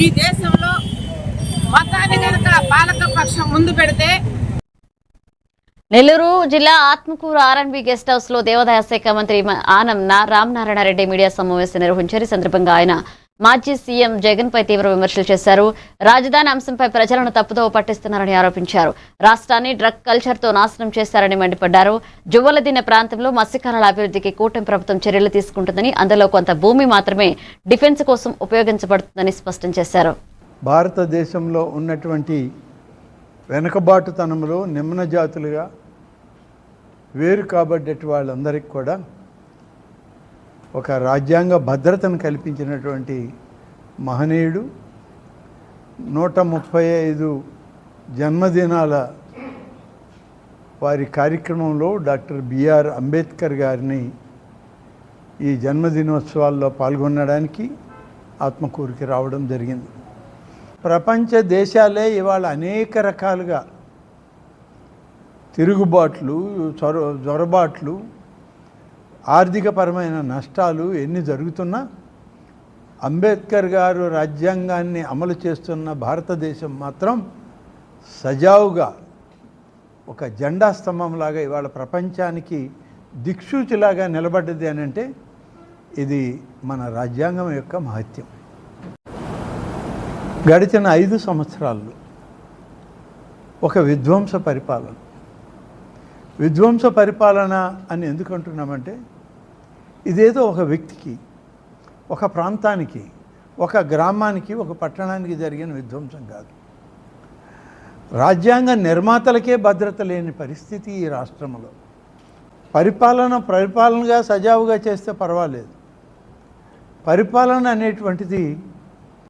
ఈ దేశంలో మతాన్ని కనుక పాలక పక్షం ముందు పెడితే. నెల్లూరు జిల్లా ఆత్మకూరు ఆర్ఎండ్బి గెస్ట్ హౌస్ లో దేవాదాయ శాఖ మంత్రి ఆనం రామనారాయణ రెడ్డి మీడియా సమావేశం నిర్వహించారు. ఈ సందర్భంగా ఆయన మాజీ సీఎం జగన్ పై తీవ్ర విమర్శలు చేశారు. రాజధాని అంశంపై ప్రజలను తప్పుదోవ పట్టిస్తున్నారని ఆరోపించారు. రాష్ట్రాన్ని డ్రగ్ కల్చర్ తో నాశనం చేశారని మండిపడ్డారు. జువ్వలదిన్నె ప్రాంతంలో మత్స్యకారుల అభివృద్ధికి కూటమి ప్రభుత్వం చర్యలు తీసుకుంటుందని, అందులో కొంత భూమి మాత్రమే డిఫెన్స్ కోసం ఉపయోగించబడుతుందని స్పష్టం చేశారు. భారతదేశంలో ఉన్నటువంటి వెనుకబాటుతనంలో నిమ్న జాతులుగా వేరు కాబడ్డటి వాళ్ళందరికీ కూడా ఒక రాజ్యాంగ భద్రతను కల్పించినటువంటి మహనీయుడు. 135 జన్మదినాల వారి కార్యక్రమంలో డాక్టర్ బిఆర్ అంబేద్కర్ గారిని ఈ జన్మదినోత్సవాల్లో పాల్గొనడానికి ఆత్మకూరుకి రావడం జరిగింది. ప్రపంచ దేశాలే ఇవాళ అనేక రకాలుగా తిరుగుబాట్లు, జొరబాట్లు, ఆర్థికపరమైన నష్టాలు ఎన్ని జరుగుతున్నా అంబేద్కర్ గారు రాజ్యాంగాన్ని అమలు చేస్తున్న భారతదేశం మాత్రం సజావుగా ఒక జెండా స్తంభంలాగా ఇవాళ ప్రపంచానికి దిక్సూచిలాగా నిలబడ్డది అని అంటే ఇది మన రాజ్యాంగం యొక్క మహత్యం. గడిచిన 5 సంవత్సరాల్లో ఒక విధ్వంస పరిపాలన అని ఎందుకు అంటున్నామంటే ఇదేదో ఒక వ్యక్తికి, ఒక ప్రాంతానికి, ఒక గ్రామానికి, ఒక పట్టణానికి జరిగిన విధ్వంసం కాదు. రాజ్యాంగ నిర్మాతలకే భద్రత లేని పరిస్థితి ఈ రాష్ట్రంలో. పరిపాలనగా సజావుగా చేస్తే పర్వాలేదు. పరిపాలన అనేటువంటిది